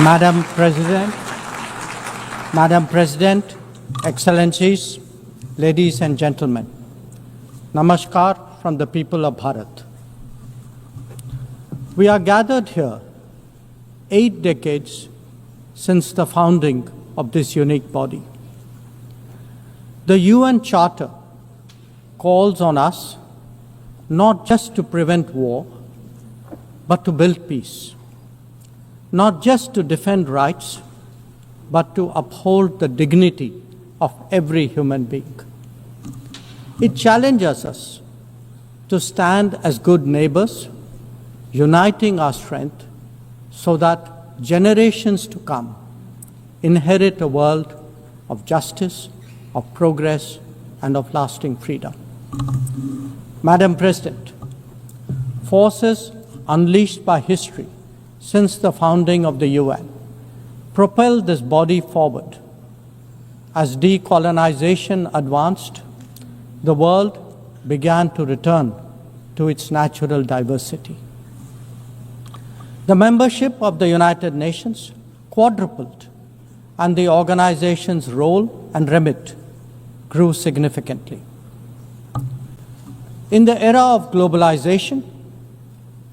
Madam President, Madam President, Excellencies, ladies and gentlemen, Namaskar from the people of Bharat. We are gathered here 8 decades since the founding of this unique body. The UN Charter calls on us not just to prevent war, but to build peace. Not just to defend rights, but to uphold the dignity of every human being. It challenges us to stand as good neighbors, uniting our strength so that generations to come inherit a world of justice, of progress, and of lasting freedom. Madam President, forces unleashed by history since the founding of the UN propelled this body forward. As decolonization advanced, the world began to return to its natural diversity. The membership of the United Nations quadrupled, and the organization's role and remit grew significantly. In the era of globalization,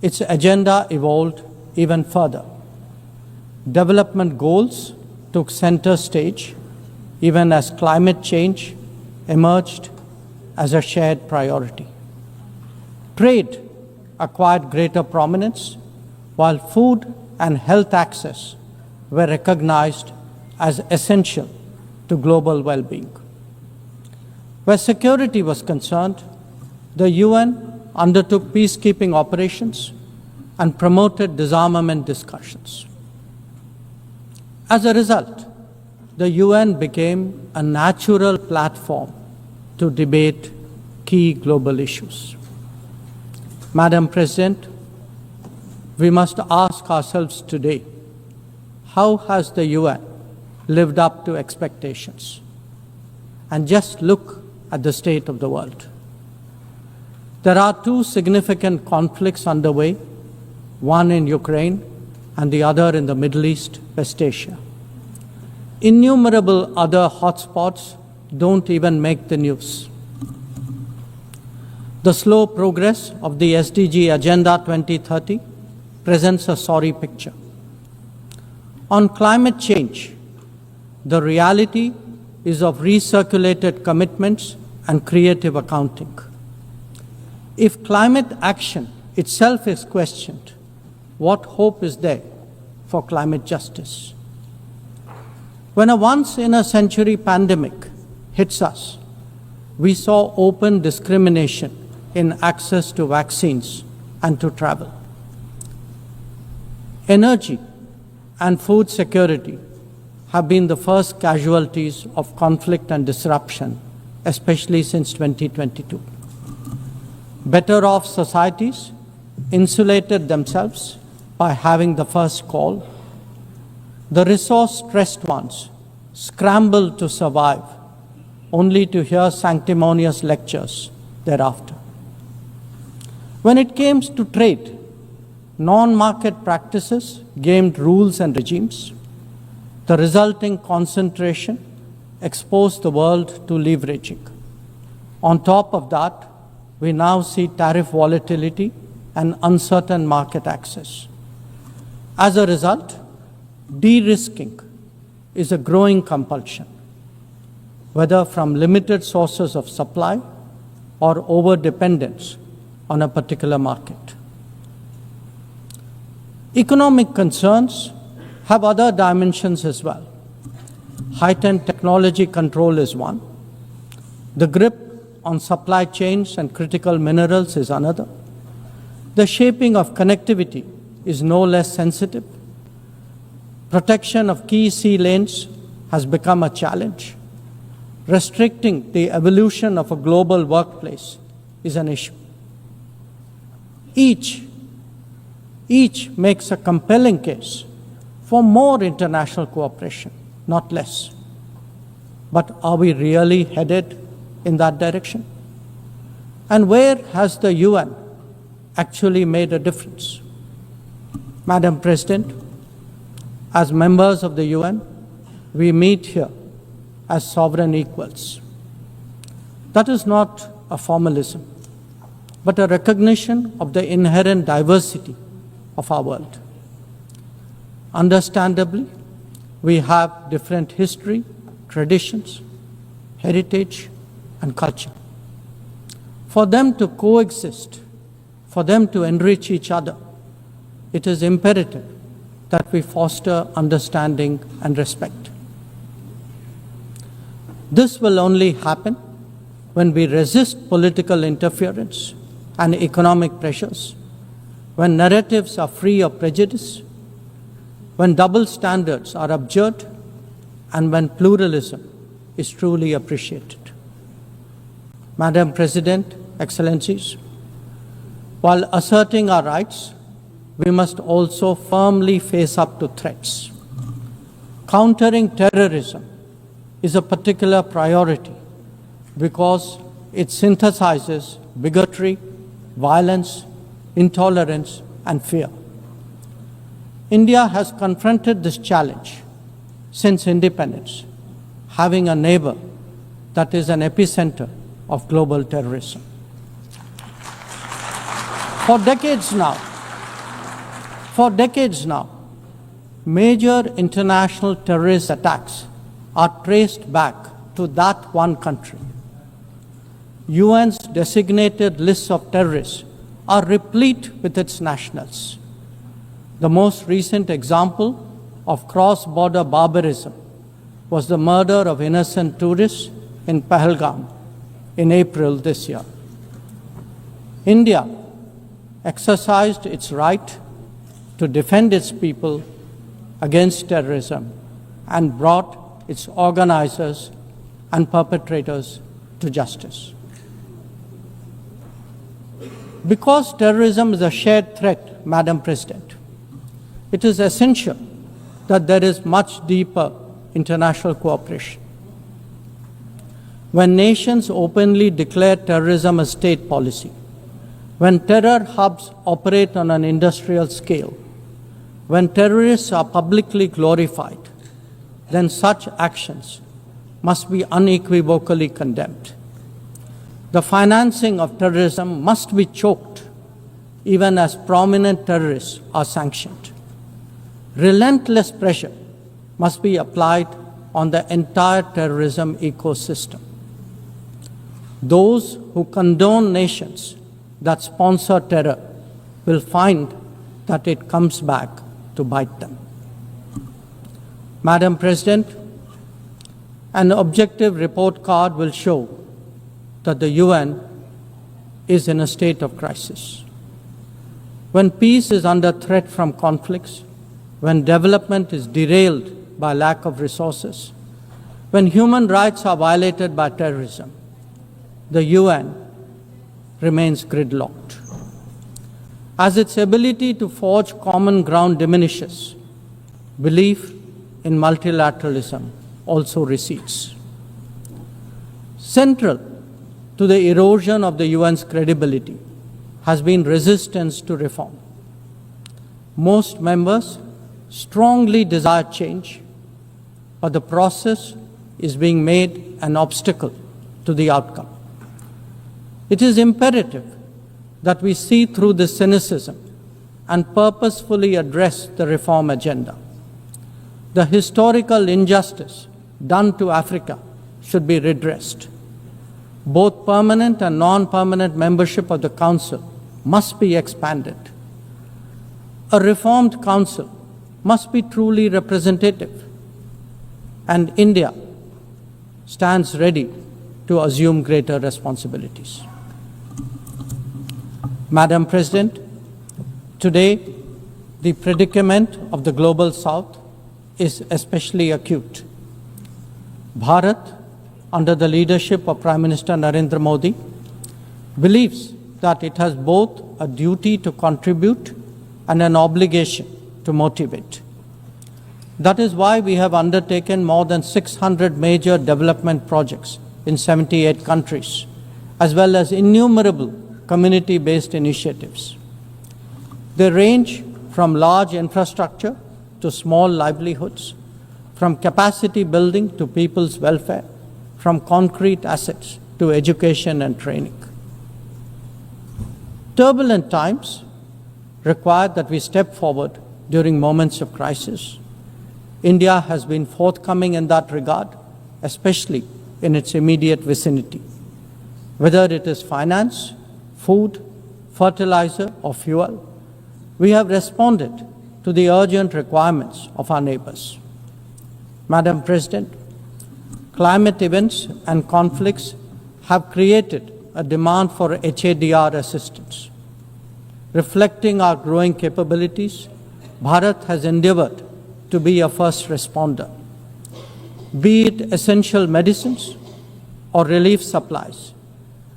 its agenda evolved even further. Development goals took center stage even as climate change emerged as a shared priority. Trade acquired greater prominence, while food and health access were recognized as essential to global well-being. Where security was concerned, the UN undertook peacekeeping operations and promoted disarmament discussions. As a result, the UN became a natural platform to debate key global issues. Madam President, we must ask ourselves today, how has the UN lived up to expectations? And just look at the state of the world. There are 2 significant conflicts underway, one in Ukraine and the other in the Middle East, West Asia. Innumerable other hotspots don't even make the news. The slow progress of the SDG Agenda 2030 presents a sorry picture. On climate change, the reality is of recirculated commitments and creative accounting. If climate action itself is questioned, what hope is there for climate justice? When a once-in-a-century pandemic hits us, we saw open discrimination in access to vaccines and to travel. Energy and food security have been the first casualties of conflict and disruption, especially since 2022. Better off societies insulated themselves by having the first call. The resource-stressed ones scrambled to survive, only to hear sanctimonious lectures thereafter. When it came to trade, non-market practices gamed rules and regimes. The resulting concentration exposed the world to leveraging. On top of that, we now see tariff volatility and uncertain market access. As a result, de-risking is a growing compulsion, whether from limited sources of supply or over-dependence on a particular market. Economic concerns have other dimensions as well. Heightened technology control is one. The grip on supply chains and critical minerals is another. The shaping of connectivity is no less sensitive. Protection of key sea lanes has become a challenge. Restricting the evolution of a global workplace is an issue. Each makes a compelling case for more international cooperation, not less. But are we really headed in that direction? And where has the UN actually made a difference? Madam President, As members of the UN, we meet here as sovereign equals. That is not a formalism, but a recognition of the inherent diversity of our world. Understandably, we have different history, traditions, heritage, and culture. For them to coexist, for them to enrich each other, it is imperative that we foster understanding and respect. This will only happen when we resist political interference and economic pressures, when narratives are free of prejudice, when double standards are abjured, and when pluralism is truly appreciated. Madam President, Excellencies, while asserting our rights, we must also firmly face up to threats. Countering terrorism is a particular priority because it synthesizes bigotry, violence, intolerance, and fear. India has confronted this challenge since independence, having a neighbor that is an epicenter of global terrorism. For decades now, major international terrorist attacks are traced back to that one country. UN's designated lists of terrorists are replete with its nationals. The most recent example of cross-border barbarism was the murder of innocent tourists in Pahalgam in April this year. India exercised its right to defend its people against terrorism and brought its organizers and perpetrators to justice. Because terrorism is a shared threat, Madam President, it is essential that there is much deeper international cooperation. When nations openly declare terrorism a state policy, when terror hubs operate on an industrial scale, when terrorists are publicly glorified, then such actions must be unequivocally condemned. The financing of terrorism must be choked, even as prominent terrorists are sanctioned. Relentless pressure must be applied on the entire terrorism ecosystem. Those who condone nations that sponsor terror will find that it comes back to bite them. Madam President, an objective report card will show that the UN is in a state of crisis. When peace is under threat from conflicts, when development is derailed by lack of resources, when human rights are violated by terrorism, the UN remains gridlocked. As its ability to forge common ground diminishes, belief in multilateralism also recedes. Central to the erosion of the UN's credibility has been resistance to reform. Most members strongly desire change, but the process is being made an obstacle to the outcome. It is imperative that we see through this cynicism and purposefully address the reform agenda. The historical injustice done to Africa should be redressed. Both permanent and non-permanent membership of the Council must be expanded. A reformed Council must be truly representative, and India stands ready to assume greater responsibilities. Madam President, today the predicament of the Global South is especially acute. Bharat, under the leadership of Prime Minister Narendra Modi, believes that it has both a duty to contribute and an obligation to motivate. That is why we have undertaken more than 600 major development projects in 78 countries, as well as innumerable community-based initiatives. They range from large infrastructure to small livelihoods, from capacity building to people's welfare, from concrete assets to education and training. Turbulent times require that we step forward during moments of crisis. India has been forthcoming in that regard, especially in its immediate vicinity. Whether it is finance, food, fertilizer, or fuel, we have responded to the urgent requirements of our neighbors. Madam President, climate events and conflicts have created a demand for HADR assistance. Reflecting our growing capabilities, Bharat has endeavored to be a first responder. Be it essential medicines or relief supplies,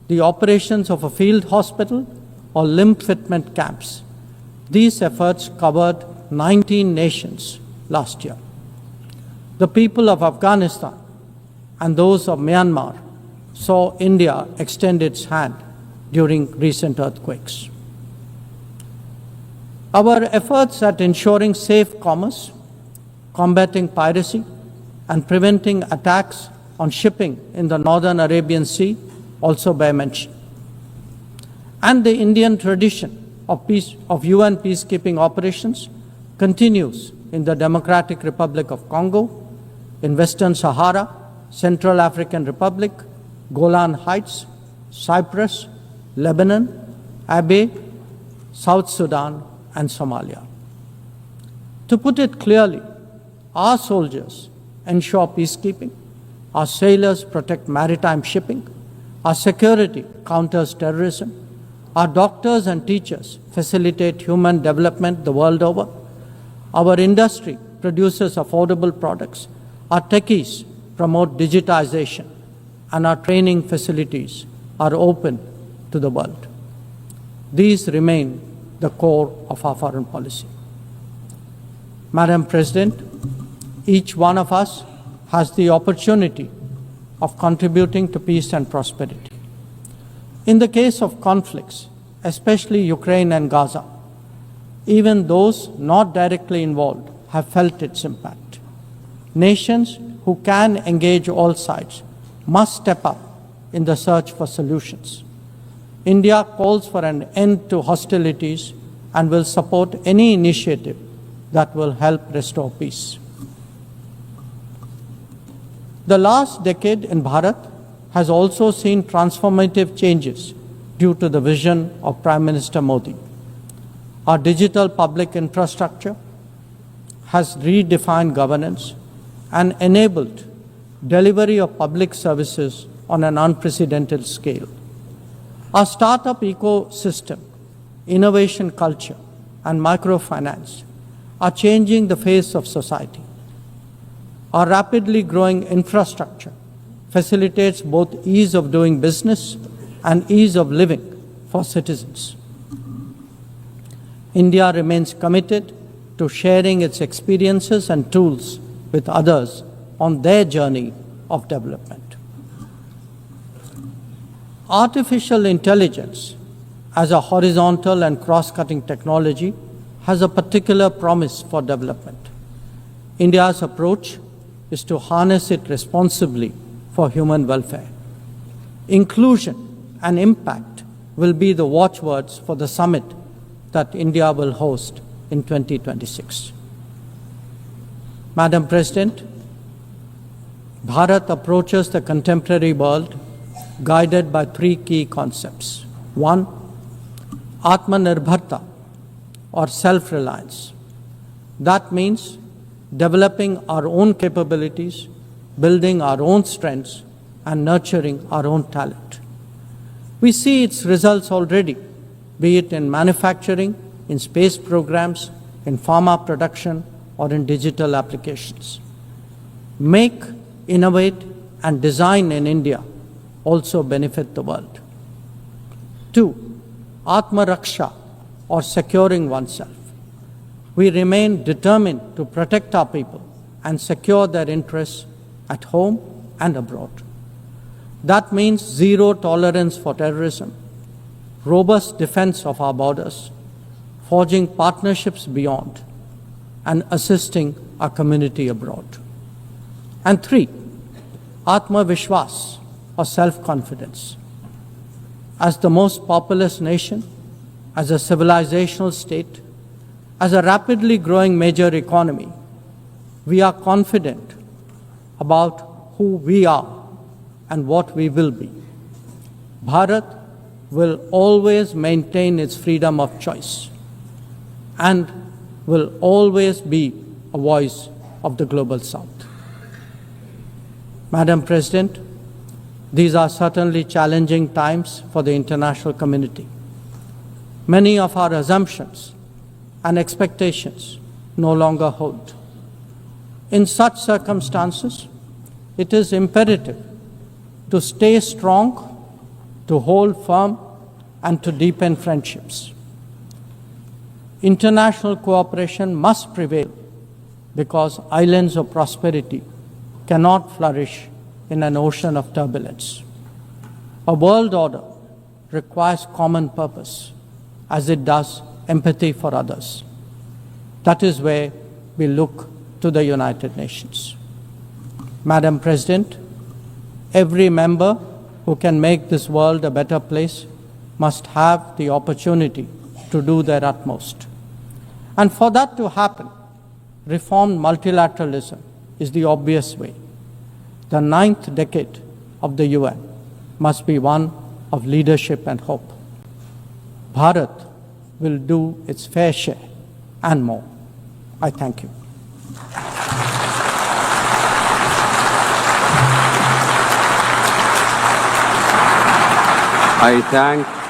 the operations of a field hospital or limb fitment camps, these efforts covered 19 nations last year. The people of Afghanistan and those of Myanmar saw India extend its hand during recent earthquakes. Our efforts at ensuring safe commerce, combating piracy, and preventing attacks on shipping in the Northern Arabian Sea also bear mention. And the Indian tradition of UN peacekeeping operations continues in the Democratic Republic of Congo, in Western Sahara, Central African Republic, Golan Heights, Cyprus, Lebanon, Abyei, South Sudan, and Somalia. To put it clearly, our soldiers ensure peacekeeping, our sailors protect maritime shipping, our security counters terrorism, our doctors and teachers facilitate human development the world over, our industry produces affordable products, our techies promote digitization, and our training facilities are open to the world. These remain the core of our foreign policy. Madam President, each one of us has the opportunity of contributing to peace and prosperity. In the case of conflicts, especially Ukraine and Gaza, even those not directly involved have felt its impact. Nations who can engage all sides must step up in the search for solutions. India calls for an end to hostilities and will support any initiative that will help restore peace. The last decade in Bharat has also seen transformative changes due to the vision of Prime Minister Modi. Our digital public infrastructure has redefined governance and enabled delivery of public services on an unprecedented scale. Our startup ecosystem, innovation culture, and microfinance are changing the face of society. Our rapidly growing infrastructure facilitates both ease of doing business and ease of living for citizens. India remains committed to sharing its experiences and tools with others on their journey of development. Artificial intelligence as a horizontal and cross-cutting technology has a particular promise for development. India's approach is to harness it responsibly for human welfare. Inclusion and impact will be the watchwords for the summit that India will host in 2026. Madam President, Bharat approaches the contemporary world guided by three key concepts. One, Atmanirbharta, or self-reliance. That means developing our own capabilities, building our own strengths, and nurturing our own talent. We see its results already, be it in manufacturing, in space programs, in pharma production, or in digital applications. Make, innovate, and design in India also benefit the world. Two, Atma Raksha, or securing oneself. We remain determined to protect our people and secure their interests at home and abroad. That means zero tolerance for terrorism, robust defense of our borders, forging partnerships beyond, and assisting our community abroad. And 3, Atma Vishwas, or self-confidence. As the most populous nation, as a civilizational state, as a rapidly growing major economy, we are confident about who we are and what we will be. Bharat will always maintain its freedom of choice and will always be a voice of the Global South. Madam President, these are certainly challenging times for the international community. Many of our assumptions and expectations no longer hold. In such circumstances, it is imperative to stay strong, to hold firm, and to deepen friendships. International cooperation must prevail because islands of prosperity cannot flourish in an ocean of turbulence. A world order requires common purpose, as it does empathy for others. That is where we look to the United Nations. Madam President, every member who can make this world a better place must have the opportunity to do their utmost. And for that to happen, reformed multilateralism is the obvious way. The 9th decade of the UN must be one of leadership and hope. Bharat will do its fair share and more. I thank you. I thank